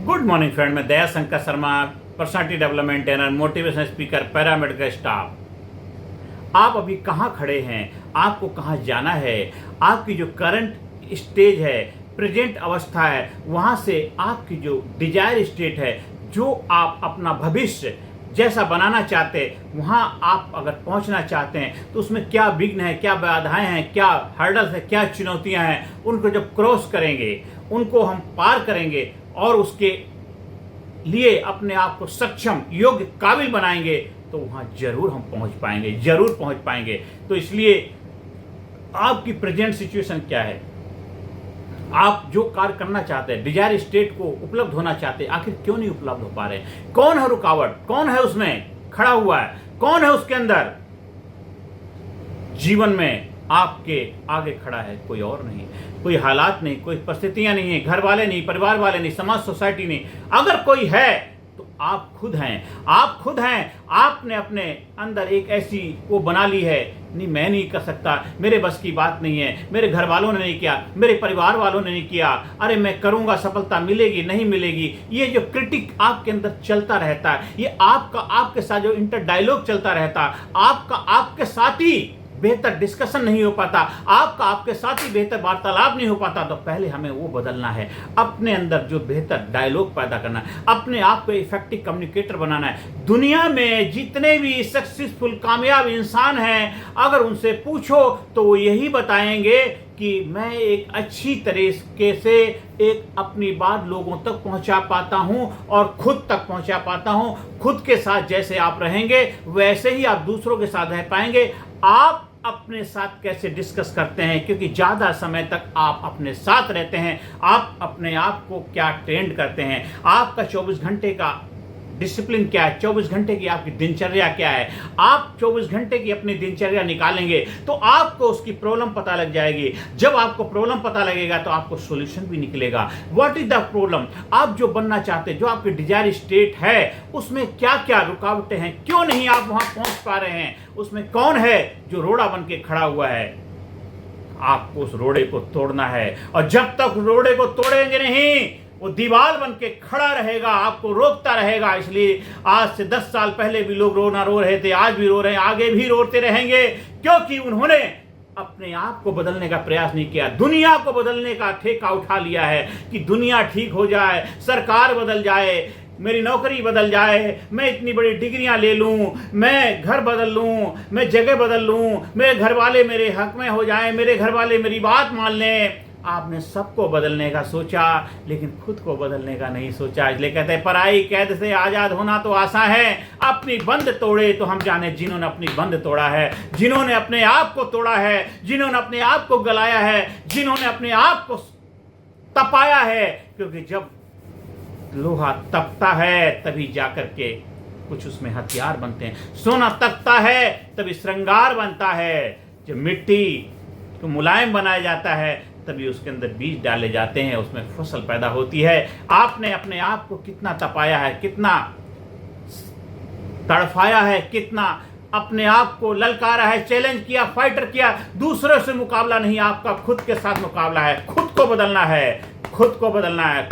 Good morning friend, मैं Daya Shankar Sharma, personality development trainer, motivational speaker, paramedical staff. आप अभी कहाँ खड़े हैं, आपको कहाँ जाना है, आपकी जो करंट स्टेज है, प्रेजेंट अवस्था है, वहाँ से आपकी जो डिजायर स्टेट है, जो आप अपना भविष्य जैसा बनाना चाहते हैं, वहाँ आप अगर पहुँचना चाहते हैं तो उसमें क्या विघ्न है, क्या बाधाएं हैं, क्या हर्डल्स है, क्या चुनौतियाँ हैं, उनको जब क्रॉस करेंगे, उनको हम पार करेंगे और उसके लिए अपने आप को सक्षम, योग्य, काबिल बनाएंगे तो वहाँ जरूर हम पहुँच पाएंगे, जरूर पहुँच पाएंगे। तो इसलिए आपकी प्रेजेंट सिचुएशन क्या है, आप जो कार्य करना चाहते हैं, डिजायर स्टेट को उपलब्ध होना चाहते हैं, आखिर क्यों नहीं उपलब्ध हो पा रहे? कौन है रुकावट, कौन है उसमें खड़ा हुआ है, कौन है उसके अंदर? जीवन में आपके आगे खड़ा है कोई और नहीं, कोई हालात नहीं, कोई परिस्थितियां नहीं है, घर वाले नहीं, परिवार वाले नहीं, समाज सोसाइटी नहीं। अगर कोई है तो आप खुद हैं, आप खुद हैं। आपने अपने अंदर एक ऐसी वो बना ली है, नहीं मैं नहीं कर सकता, मेरे बस की बात नहीं है, मेरे घर वालों ने नहीं किया, मेरे परिवार वालों ने नहीं किया, अरे मैं करूंगा, सफलता मिलेगी नहीं मिलेगी। ये जो क्रिटिक आपके अंदर चलता रहता है, ये आपके साथ जो इंटर डायलॉग चलता रहता है, आपके साथ ही बेहतर डिस्कशन नहीं हो पाता, आपके साथ ही बेहतर वार्तालाप नहीं हो पाता, तो पहले हमें वो बदलना है, अपने अंदर जो बेहतर डायलॉग पैदा करना है, अपने आप को इफेक्टिव कम्युनिकेटर बनाना है। दुनिया में जितने भी सक्सेसफुल कामयाब इंसान हैं, अगर उनसे पूछो तो वो यही बताएंगे कि मैं एक अच्छी तरीके से एक अपनी बात लोगों तक पहुंचा पाता हूं और खुद तक पहुंचा पाता हूं। खुद के साथ जैसे आप रहेंगे वैसे ही आप दूसरों के साथ रह पाएंगे। आप अपने साथ कैसे डिस्कस करते हैं, क्योंकि ज़्यादा समय तक आप अपने साथ रहते हैं, आप अपने आप को क्या ट्रेंड करते हैं, आपका 24 घंटे का डिसिप्लिन क्या है, 24 घंटे की आपकी दिनचर्या क्या है। आप 24 घंटे की अपनी दिनचर्या निकालेंगे तो आपको उसकी प्रॉब्लम पता लग जाएगी। जब आपको प्रॉब्लम पता लगेगा तो आपको सॉल्यूशन भी निकलेगा। What is the problem? आप जो बनना चाहते हैं, जो आपकी डिजायर स्टेट है, उसमें क्या क्या रुकावटें हैं, क्यों नहीं आप वहां पहुंच पा रहे हैं, उसमें कौन है जो रोड़ा बन के खड़ा हुआ है? आपको उस रोड़े को तोड़ना है, और जब तक रोड़े को तोड़ेंगे नहीं, वो दीवार बन के खड़ा रहेगा, आपको रोकता रहेगा। इसलिए आज से 10 साल पहले भी लोग रो रहे थे, आज भी रो रहे हैं, आगे भी रोते रहेंगे, क्योंकि उन्होंने अपने आप को बदलने का प्रयास नहीं किया, दुनिया को बदलने का ठेका उठा लिया है कि दुनिया ठीक हो जाए, सरकार बदल जाए, मेरी नौकरी बदल जाए, मैं इतनी बड़ी डिग्रियां ले लूं, मैं घर बदल लूं, मैं जगह बदल लूं, मेरे घर वाले मेरे हक में हो जाएं, मेरे घर वाले मेरी बात मान लें। आपने सबको बदलने का सोचा लेकिन खुद को बदलने का नहीं सोचा। इसलिए कहते हैं पराई कैद से आजाद होना तो आसान है, अपनी बंद तोड़े तो हम जाने जिन्होंने अपनी बंद तोड़ा है, जिन्होंने अपने आप को तोड़ा है, जिन्होंने अपने आप को गलाया है, जिन्होंने अपने आप को तपाया है। क्योंकि जब लोहा तपता है तभी जाकर के कुछ उसमें हथियार बनते हैं, सोना तपता है तभी श्रृंगार बनता है, जब मिट्टी को मुलायम बनाया जाता है तभी उसके अंदर बीज डाले जाते हैं, उसमें फसल पैदा होती है। आपने अपने आप को कितना तपाया है, कितना तड़फाया है, कितना अपने आप को ललकारा है, चैलेंज किया, फाइटर किया। दूसरों से मुकाबला नहीं, आपका खुद के साथ मुकाबला है। खुद को बदलना है, खुद को बदलना है,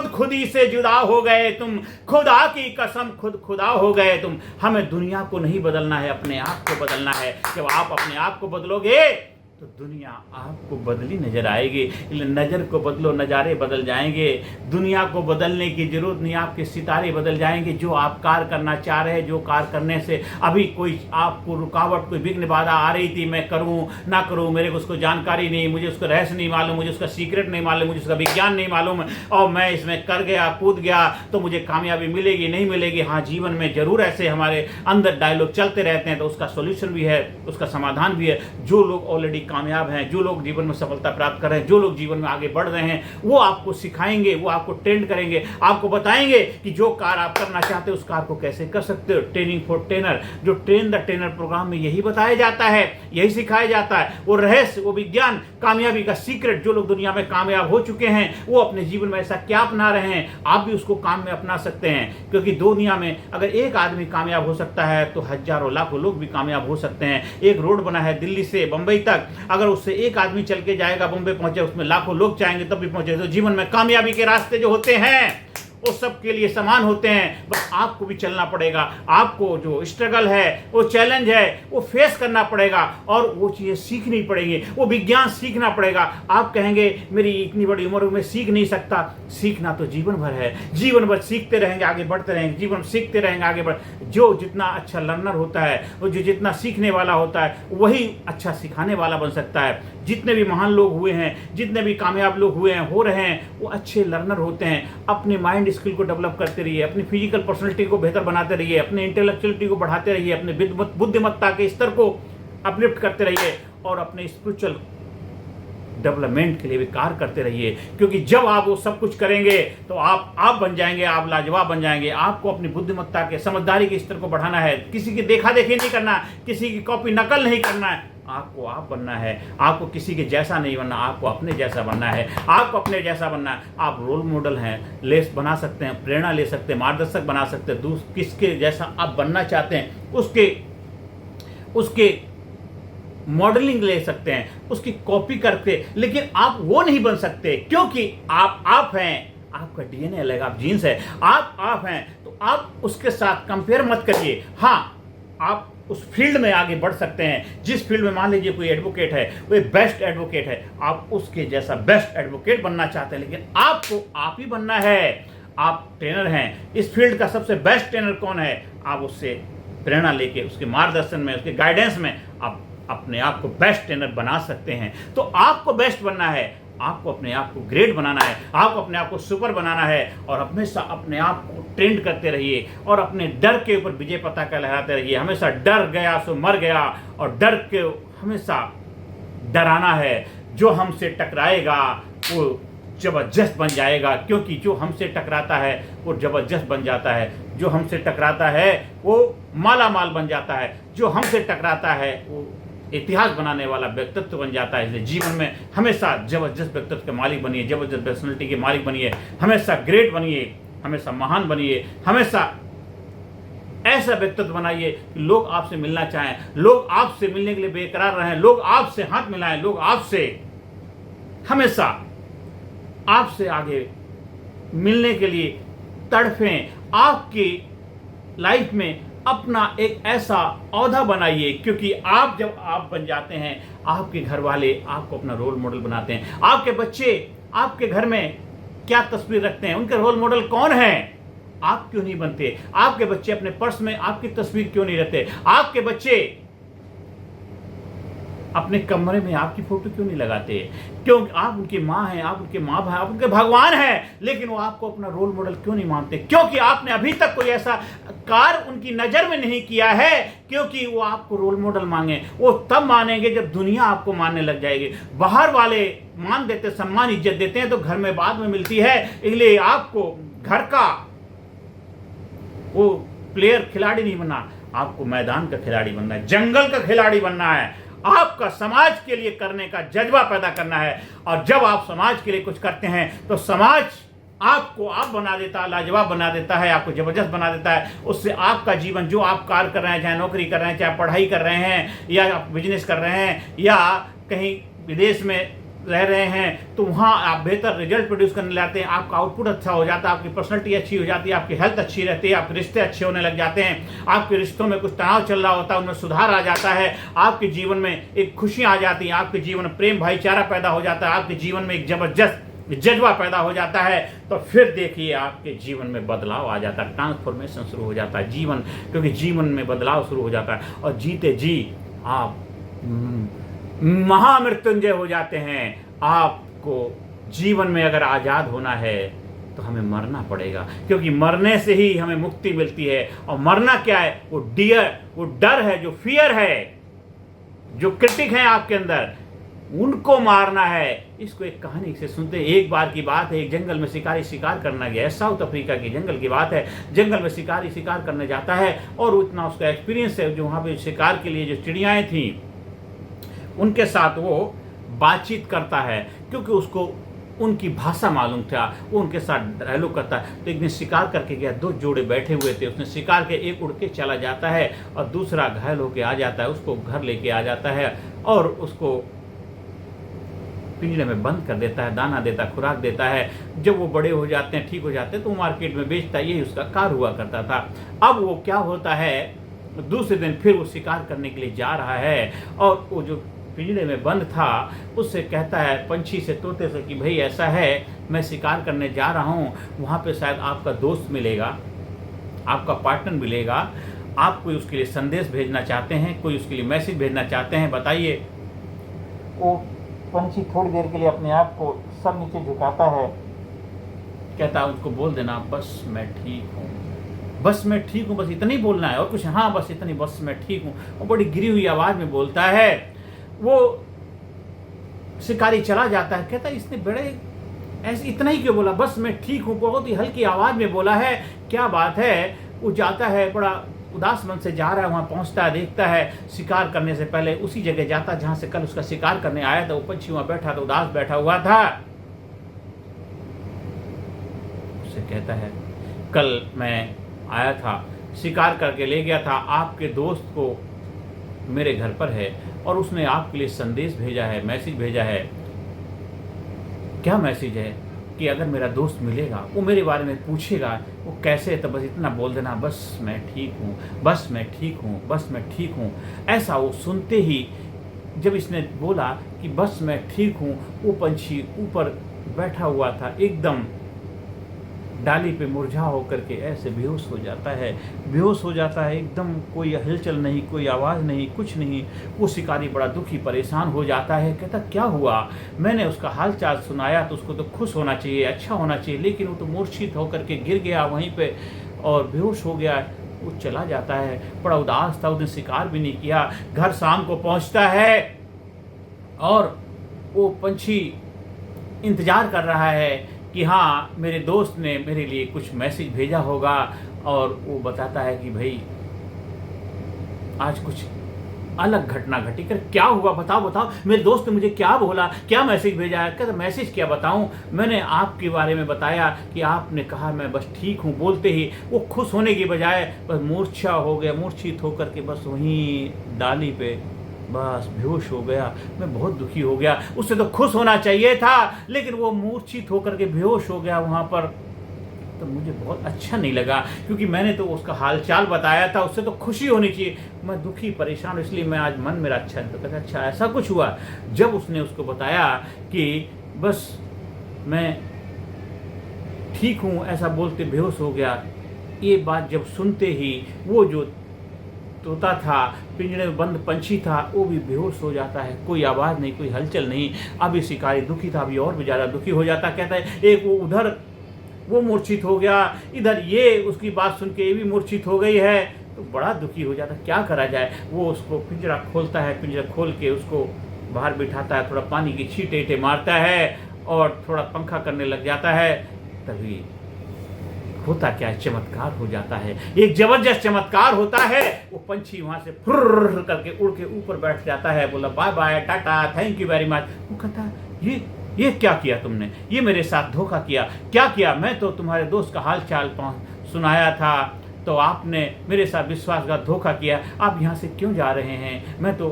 खुद ही से जुदा हो गए तुम, खुदा की कसम खुदा हो गए तुम। हमें दुनिया को नहीं बदलना है, अपने आप को बदलना है। जब आप अपने आप को बदलोगे तो दुनिया आपको बदली नजर आएगी। नजर को बदलो, नज़ारे बदल जाएंगे। दुनिया को बदलने की जरूरत नहीं, आपके सितारे बदल जाएंगे। जो आप कार्य करना चाह रहे हैं, जो कार्य करने से अभी कोई आपको रुकावट, कोई विघ्न बाधा आ रही थी, मैं करूं ना करूं, मेरे को उसको जानकारी नहीं, मुझे उसका रहस्य नहीं मालूम, मुझे उसका सीक्रेट नहीं मालूम, मुझे उसका विज्ञान नहीं मालूम, और मैं इसमें कर गया, कूद गया तो मुझे कामयाबी मिलेगी नहीं मिलेगी। हाँ, जीवन में जरूर ऐसे हमारे अंदर डायलॉग चलते रहते हैं, तो उसका सोल्यूशन भी है, उसका समाधान भी है। जो लोग ऑलरेडी कामयाब हैं, जो लोग जीवन में सफलता प्राप्त कर रहे हैं, जो लोग जीवन में आगे बढ़ रहे हैं, वो आपको सिखाएंगे, वो आपको ट्रेंड करेंगे, आपको बताएंगे कि जो कार्य आप करना चाहते हो उस कार्य को कैसे कर सकते हो। ट्रेनिंग फॉर ट्रेनर, जो ट्रेन द ट्रेनर प्रोग्राम में यही बताया जाता है, यही सिखाया जाता है। वो रहस्य, वो विज्ञान, कामयाबी का सीक्रेट, जो लोग दुनिया में कामयाब हो चुके हैं वो अपने जीवन में ऐसा क्या अपना रहे हैं, आप भी उसको काम में अपना सकते हैं। क्योंकि दुनिया में अगर एक आदमी कामयाब हो सकता है तो हजारों लाखों लोग भी कामयाब हो सकते हैं। एक रोड बना है दिल्ली से बंबई तक, अगर उससे एक आदमी चल के जाएगा, बॉम्बे पहुंचे, उसमें लाखों लोग चाहेंगे तब भी पहुंचे। तो जीवन में कामयाबी के रास्ते जो होते हैं वो सबके लिए समान होते हैं, बस आपको भी चलना पड़ेगा। आपको जो स्ट्रगल है, वो चैलेंज है, वो फेस करना पड़ेगा और वो चीज़ें सीखनी पड़ेंगी, वो विज्ञान सीखना पड़ेगा। आप कहेंगे मेरी इतनी बड़ी उम्र में सीख नहीं सकता, सीखना तो जीवन भर है, जीवन भर सीखते रहेंगे, आगे बढ़ते रहेंगे, जीवन सीखते रहेंगे, आगे बढ़। जो जितना अच्छा लर्नर होता है, वो जो जितना सीखने वाला होता है, वही अच्छा सिखाने वाला बन सकता है। जितने भी महान लोग हुए हैं, जितने भी कामयाब लोग हुए हैं, हो रहे हैं, वो अच्छे लर्नर होते हैं। अपने माइंड स्किल को डेवलप करते रहिए, अपनी फिजिकल पर्सनैलिटी को बेहतर बनाते रहिए, अपने इंटेलेक्चुअलिटी को बढ़ाते रहिए, अपने बुद्धिमत्ता के स्तर को अपलिफ्ट करते रहिए और अपने स्पिरिचुअल डेवलपमेंट के लिए भी कार्य करते रहिए। क्योंकि जब आप वो सब कुछ करेंगे तो आप बन जाएंगे, आप लाजवाब बन जाएंगे। आपको अपनी बुद्धिमत्ता के, समझदारी के स्तर को बढ़ाना है। किसी की देखा देखी नहीं करना, किसी की कॉपी नकल नहीं करना है। आपको आप बनना है। आपको किसी के जैसा नहीं बनना, आपको अपने जैसा बनना है। आपको अपने जैसा बनना है। आप रोल मॉडल हैं, लेस बना सकते हैं, प्रेरणा ले सकते हैं, मार्गदर्शक बना सकते हैं। किसके जैसा आप बनना चाहते हैं उसके मॉडलिंग ले सकते हैं, उसकी कॉपी करके, लेकिन आप वो नहीं बन सकते क्योंकि आप हैं। आपका डीएनए अलग, आप जीन्स है, आप हैं, तो आप उसके साथ कंपेयर मत करिए। हाँ, आप उस फील्ड में आगे बढ़ सकते हैं जिस फील्ड में मान लीजिए कोई एडवोकेट है, वो बेस्ट एडवोकेट है, आप उसके जैसा बेस्ट एडवोकेट बनना चाहते हैं, लेकिन आपको आप ही बनना है। आप ट्रेनर हैं, इस फील्ड का सबसे बेस्ट ट्रेनर कौन है, आप उससे प्रेरणा लेके, उसके मार्गदर्शन में, उसके गाइडेंस में आप अपने आप को बेस्ट ट्रेनर बना सकते हैं। तो आपको बेस्ट बनना है, आपको अपने आप को ग्रेट बनाना है, आपको अपने आप को सुपर बनाना है और हमेशा अपने आप को ट्रेंड करते रहिए और अपने डर के ऊपर विजय पताका लहराते रहिए। हमेशा डर गया सो मर गया और डर के हमेशा डराना है। जो हमसे टकराएगा वो जबरदस्त बन जाएगा, क्योंकि जो हमसे टकराता है वो जबरदस्त बन जाता है। जो हमसे टकराता है वो माला माल बन जाता है। जो हमसे टकराता है वो इतिहास बनाने वाला व्यक्तित्व बन जाता है। इसलिए जीवन में हमेशा जबरदस्त व्यक्तित्व के मालिक बनिए, जबरदस्त पर्सनैलिटी के मालिक बनिए, हमेशा ग्रेट बनिए, हमेशा महान बनिए, हमेशा ऐसा व्यक्तित्व बनाइए कि लोग आपसे मिलना चाहें, लोग आपसे मिलने के लिए बेकरार रहें, लोग आपसे हाथ मिलाएं, लोग आपसे हमेशा आपसे आगे मिलने के लिए तड़फें। आपकी लाइफ में अपना एक ऐसा औहदा बनाइए, क्योंकि आप जब आप बन जाते हैं, आपके घर वाले आपको अपना रोल मॉडल बनाते हैं। आपके बच्चे आपके घर में क्या तस्वीर रखते हैं, उनके रोल मॉडल कौन है? आप क्यों नहीं बनते? आपके बच्चे अपने पर्स में आपकी तस्वीर क्यों नहीं रखते? आपके बच्चे अपने कमरे में आपकी फोटो क्यों नहीं लगाते? क्यों? आप उनकी माँ हैं, आप उनके माँ भाई, आप उनके भगवान हैं, लेकिन वो आपको अपना रोल मॉडल क्यों नहीं मानते? क्योंकि आपने अभी तक कोई ऐसा कार्य उनकी नज़र में नहीं किया है। क्योंकि वो आपको रोल मॉडल मांगे, वो तब मानेंगे जब दुनिया आपको मानने लग जाएगी। बाहर वाले मान देते, सम्मान इज्जत देते हैं तो घर में बाद में मिलती है। इसलिए आपको घर का वो प्लेयर, खिलाड़ी नहीं बनना, आपको मैदान का खिलाड़ी बनना है, जंगल का खिलाड़ी बनना है। आपका समाज के लिए करने का जज्बा पैदा करना है। और जब आप समाज के लिए कुछ करते हैं तो समाज आपको आप बना देता है, लाजवाब बना देता है, आपको जबरदस्त बना देता है। उससे आपका जीवन, जो आप कार्य कर रहे हैं, चाहे नौकरी कर रहे हैं, चाहे पढ़ाई कर रहे हैं, या आप बिजनेस कर रहे हैं, या कहीं विदेश में रह रहे हैं, तो वहाँ आप बेहतर रिजल्ट प्रोड्यूस करने लगते हैं। आपका आउटपुट अच्छा हो जाता है, आपकी पर्सनैलिटी अच्छी हो जाती है, आपकी हेल्थ अच्छी रहती है, आपके रिश्ते अच्छे होने लग जाते हैं। आपके रिश्तों में कुछ तनाव चल रहा होता है, उनमें सुधार आ जाता है। आपके जीवन में एक खुशियाँ आ जाती हैं, आपके जीवन में प्रेम भाईचारा पैदा हो जाता है, आपके जीवन में एक जबरदस्त जज्बा पैदा हो जाता है। तो फिर देखिए आपके जीवन में बदलाव आ जाता है, ट्रांसफॉर्मेशन शुरू हो जाता है जीवन, क्योंकि जीवन में बदलाव शुरू हो जाता है और जीते जी आप महामृत्युंजय हो जाते हैं। आपको जीवन में अगर आज़ाद होना है तो हमें मरना पड़ेगा, क्योंकि मरने से ही हमें मुक्ति मिलती है। और मरना क्या है? वो डर है, जो फियर है, जो क्रिटिक है आपके अंदर, उनको मारना है। इसको एक कहानी से सुनते हैं। एक बार की बात है, एक जंगल में शिकारी शिकार करना गया है। साउथ अफ्रीका के जंगल की बात है। जंगल में शिकारी शिकार करने जाता है और उतना उसका एक्सपीरियंस है, जो वहाँ पे शिकार के लिए जो चिड़ियाएँ थीं उनके साथ वो बातचीत करता है, क्योंकि उसको उनकी भाषा मालूम था। वो उनके साथ डायलॉग करता है। तो एक दिन शिकार करके गया, दो जोड़े बैठे हुए थे। उसने शिकार के, एक उड़ के चला जाता है और दूसरा घायल होके आ जाता है, उसको घर लेके आ जाता है और उसको पिंजरे में बंद कर देता है, दाना देता है, खुराक देता है। जब वो बड़े हो जाते हैं, ठीक हो जाते हैं, तो वो मार्केट में बेचता है। यही उसका कार्य हुआ करता था। अब वो क्या होता है, दूसरे दिन फिर वो शिकार करने के लिए जा रहा है और वो जो पिंजरे में बंद था उससे कहता है पंछी से, तोते से, कि भाई ऐसा है, मैं शिकार करने जा रहा हूँ, वहाँ पे शायद आपका दोस्त मिलेगा, आपका पार्टनर मिलेगा, आप कोई उसके लिए संदेश भेजना चाहते हैं, कोई उसके लिए मैसेज भेजना चाहते हैं, बताइए। वो पंछी थोड़ी देर के लिए अपने आप को सब नीचे झुकाता है, कहता है उसको बोल देना, बस मैं ठीक हूँ, बस मैं ठीक हूँ, बस इतना ही बोलना है और कुछ, हाँ बस इतनी, बस मैं ठीक हूँ। वो बड़ी गिरी हुई आवाज़ में बोलता है। वो शिकारी चला जाता है, कहता है इसने बड़े ऐसे इतना ही क्यों बोला, बस मैं ठीक हूँ, बहुत ही हल्की आवाज़ में बोला है, क्या बात है। वो जाता है, बड़ा उदास मन से जा रहा है, वहाँ पहुँचता है, देखता है शिकार करने से पहले उसी जगह जाता जहाँ से कल उसका शिकार करने आया था। वो पंछी वहाँ बैठा था, उदास बैठा हुआ था। उससे कहता है, कल मैं आया था, शिकार करके ले गया था, आपके दोस्त को मेरे घर पर है और उसने आपके लिए संदेश भेजा है, मैसेज भेजा है। क्या मैसेज है कि अगर मेरा दोस्त मिलेगा, वो मेरे बारे में पूछेगा, वो कैसे है, तो बस इतना बोल देना, बस मैं ठीक हूँ, बस मैं ठीक हूँ, बस मैं ठीक हूँ। ऐसा वो सुनते ही, जब इसने बोला कि बस मैं ठीक हूँ, वो पंछी ऊपर बैठा हुआ था, एकदम डाली पे मुरझा होकर के ऐसे बेहोश हो जाता है, बेहोश हो जाता है एकदम, कोई हलचल नहीं, कोई आवाज़ नहीं, कुछ नहीं। वो शिकारी बड़ा दुखी परेशान हो जाता है, कहता क्या हुआ, मैंने उसका हाल चाल सुनाया तो उसको तो खुश होना चाहिए, अच्छा होना चाहिए, लेकिन वो तो मूर्छित होकर के गिर गया वहीं पे और बेहोश हो गया। वो चला जाता है, बड़ा उदास था, उसने शिकार भी नहीं किया। घर शाम को पहुँचता है और वो पंछी इंतज़ार कर रहा है कि हाँ मेरे दोस्त ने मेरे लिए कुछ मैसेज भेजा होगा, और वो बताता है कि भाई आज कुछ अलग घटना घटी। कर क्या हुआ, बताओ बताओ, मेरे दोस्त ने मुझे क्या बोला, क्या मैसेज भेजा है। कहता मैसेज क्या बताऊं, मैंने आपके बारे में बताया कि आपने कहा मैं बस ठीक हूं। बोलते ही वो खुश होने की बजाय बस मूर्छा हो गया, मूर्छित होकर के बस वहीं डाली पे बस बेहोश हो गया। मैं बहुत दुखी हो गया, उससे तो खुश होना चाहिए था, लेकिन वो मूर्छित होकर के बेहोश हो गया वहाँ पर। तो मुझे बहुत अच्छा नहीं लगा, क्योंकि मैंने तो उसका हालचाल बताया था, उससे तो खुशी होनी चाहिए। मैं दुखी परेशान, इसलिए मैं आज मन मेरा अच्छा है। तो कहता अच्छा ऐसा कुछ हुआ। जब उसने उसको बताया कि बस मैं ठीक हूँ, ऐसा बोलते बेहोश हो गया, ये बात जब सुनते ही वो जो तोता था, पिंजरे में बंद पंछी था, वो भी बेहोश हो जाता है। कोई आवाज़ नहीं, कोई हलचल नहीं। अभी शिकारी दुखी था, अभी और भी ज़्यादा दुखी हो जाता। कहता है एक वो उधर वो मूर्छित हो गया, इधर ये उसकी बात सुन के ये भी मूर्छित हो गई है, तो बड़ा दुखी हो जाता। क्या करा जाए। वो उसको पिंजरा खोलता है, पिंजरा खोल के उसको बाहर बिठाता है, थोड़ा पानी की छींटे मारता है और थोड़ा पंखा करने लग जाता है। तभी होता क्या है, चमत्कार हो जाता है, एक जबरदस्त चमत्कार होता है। वो पंछी वहां से फुर्र करके उड़ के ऊपर बैठ जाता है, बोला bye bye, tata, thank you very much. वो कहता ये क्या किया तुमने, ये मेरे साथ धोखा किया, क्या किया। मैं तो तुम्हारे दोस्त का हाल चाल सुनाया था, तो आपने मेरे साथ विश्वासघात धोखा किया। आप यहाँ से क्यों जा रहे हैं, मैं तो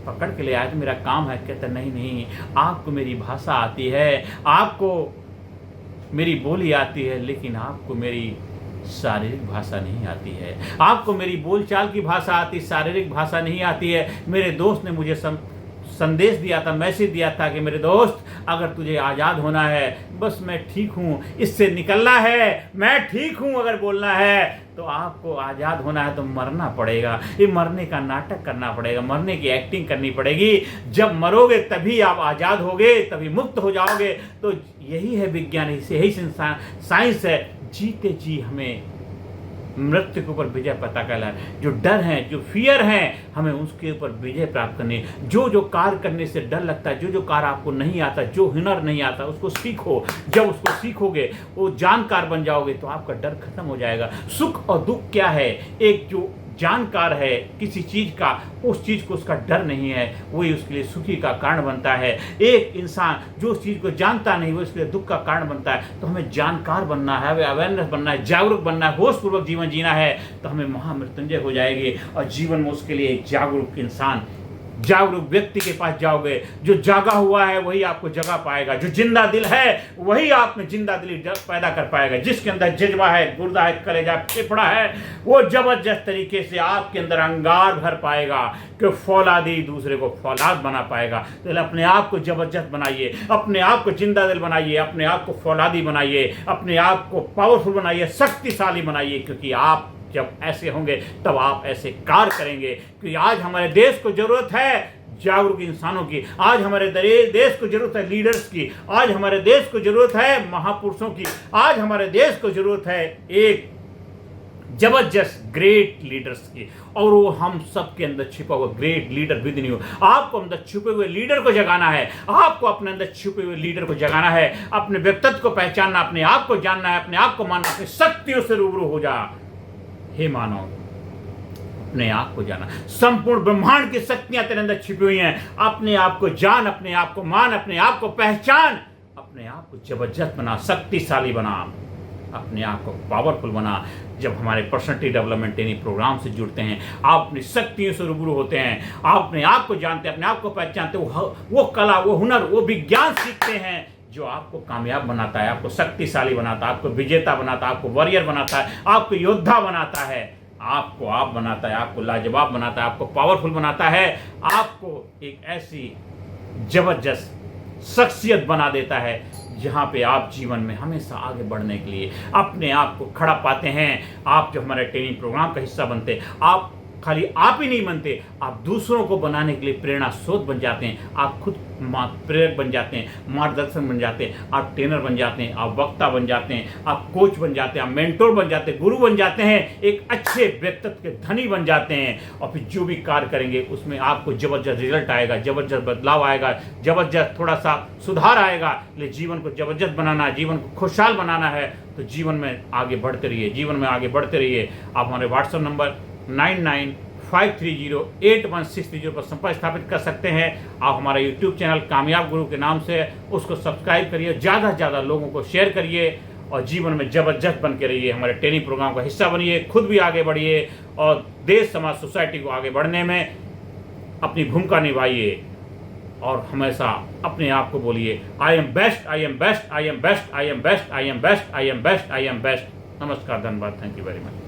पकड़ के ले आया था, मेरा काम है। कहता नहीं, आपको मेरी भाषा आती है, आपको मेरी बोली आती है, लेकिन आपको मेरी शारीरिक भाषा नहीं आती है। आपको मेरी बोलचाल की भाषा आती, शारीरिक भाषा नहीं आती है। मेरे दोस्त ने मुझे संदेश दिया था, मैसेज दिया था कि मेरे दोस्त अगर तुझे आज़ाद होना है, बस मैं ठीक हूँ, इससे निकलना है, मैं ठीक हूँ अगर बोलना है, तो आपको आज़ाद होना है तो मरना पड़ेगा। ये मरने का नाटक करना पड़ेगा, मरने की एक्टिंग करनी पड़ेगी। जब मरोगे तभी आप आज़ाद होगे, तभी मुक्त हो जाओगे। तो यही है विज्ञान, यही साइंस है। जीते जी हमें मृत्यु के ऊपर विजय पता करना है। जो डर है, जो फियर है, हमें उसके ऊपर विजय प्राप्त करनी है। जो कार्य करने से डर लगता है, जो कार्य आपको नहीं आता, जो हुनर नहीं आता, उसको सीखो। जब उसको सीखोगे, वो जानकार बन जाओगे, तो आपका डर खत्म हो जाएगा। सुख और दुख क्या है, एक जो जानकार है किसी चीज़ का, उस चीज़ को उसका डर नहीं है, वही उसके लिए सुखी का कारण बनता है। एक इंसान जो उस चीज़ को जानता नहीं, वो उसके लिए दुख का कारण बनता है। तो हमें जानकार बनना है, हमें अवेयरनेस बनना है, जागरूक बनना है, होशपूर्वक जीवन जीना है, तो हमें महामृत्युंजय हो जाएगी और जीवन में उसके लिए एक जागरूक इंसान जागरूक व्यक्ति के पास जाओगे, जो जागा हुआ है वही आपको जगा पाएगा, जो जिंदा दिल है वही आप में जिंदा दिली पैदा कर पाएगा, जिसके अंदर जज्बा है, गुर्दा है, कलेजा, फेफड़ा है, वो जबरदस्त तरीके से आपके अंदर अंगार भर पाएगा कि फौलादी दूसरे को फौलाद बना पाएगा। तो अपने आप को जबरदस्त बनाइए, अपने आप को जिंदा दिल बनाइए, अपने आप को फौलादी बनाइए, अपने आप को पावरफुल बनाइए, शक्तिशाली बनाइए, क्योंकि आप जब ऐसे होंगे तब आप ऐसे कार्य करेंगे। क्योंकि आज हमारे देश को जरूरत है जागरूक इंसानों की, आज हमारे देश को जरूरत है लीडर्स की, आज हमारे देश को जरूरत है महापुरुषों की, आज हमारे देश को जरूरत है एक जबरदस्त ग्रेट लीडर्स की। और वो हम सब के अंदर छिपा हुआ great leader with in you. आपको अंदर छुपे हुए लीडर को जगाना है, आपको अपने अंदर छुपे हुए लीडर को जगाना है, अपने व्यक्तित्व को पहचानना, अपने आप को जानना है, अपने आप को मानना, अपनी शक्तियों से रूबरू हो जा। हे मानव, अपने आप को जाना, संपूर्ण ब्रह्मांड की शक्तियां तेरे अंदर छिपी हुई हैं। अपने आप को जान, अपने आप को मान, अपने आप को पहचान, अपने आप को जबरदस्त बना, शक्तिशाली बना, अपने आप को पावरफुल बना। जब हमारे पर्सनालिटी डेवलपमेंट ट्रेनिंग प्रोग्राम से जुड़ते हैं, आप अपनी शक्तियों से रूबरू होते हैं, आप अपने आप को जानते हैं, अपने आप को पहचानते हैं, वो कला, वो हुनर, वो विज्ञान सीखते हैं जो आपको कामयाब बनाता है, आपको शक्तिशाली बनाता है, आपको विजेता बनाता है, आपको वॉरियर बनाता है, आपको योद्धा बनाता है, आपको आप बनाता है, आपको लाजवाब बनाता है, आपको पावरफुल बनाता है, आपको एक ऐसी जबरदस्त शख्सियत बना देता है जहाँ पे आप जीवन में हमेशा आगे बढ़ने के लिए अपने आप को खड़ा पाते हैं। आप जो हमारे ट्रेनिंग प्रोग्राम का हिस्सा बनते, आप खाली आप ही नहीं बनते, आप दूसरों को बनाने के लिए प्रेरणा स्रोत बन जाते हैं, आप खुद प्रेरक बन जाते हैं, मार्गदर्शन बन जाते हैं, आप ट्रेनर बन जाते हैं, आप वक्ता बन जाते हैं, आप कोच बन जाते हैं, आप मेंटोर बन जाते हैं, गुरु बन जाते हैं, एक अच्छे व्यक्तित्व के धनी बन जाते हैं। और फिर जो भी कार्य करेंगे उसमें आपको जबरदस्त रिजल्ट आएगा, जबरदस्त बदलाव आएगा, जबरदस्त थोड़ा सा सुधार आएगा। इसलिए जीवन को जबरदस्त बनाना है, जीवन को खुशहाल बनाना है, तो जीवन में आगे बढ़ते रहिए, जीवन में आगे बढ़ते रहिए। आप हमारे व्हाट्सएप नंबर 9953081630 पर संपर्क स्थापित कर सकते हैं। आप हमारा यूट्यूब चैनल कामयाब गुरु के नाम से उसको सब्सक्राइब करिए, ज़्यादा से ज़्यादा लोगों को शेयर करिए और जीवन में जबरदस्त बन के रहिए। हमारे ट्रेनिंग प्रोग्राम का हिस्सा बनिए, खुद भी आगे बढ़िए और देश समाज सोसाइटी को आगे बढ़ने में अपनी भूमिका निभाइए। और हमेशा अपने आप को बोलिए, I am best, I am best, I am best, I am best, I am best, I am best, I am best. नमस्कार, धन्यवाद, थैंक यू वेरी मच।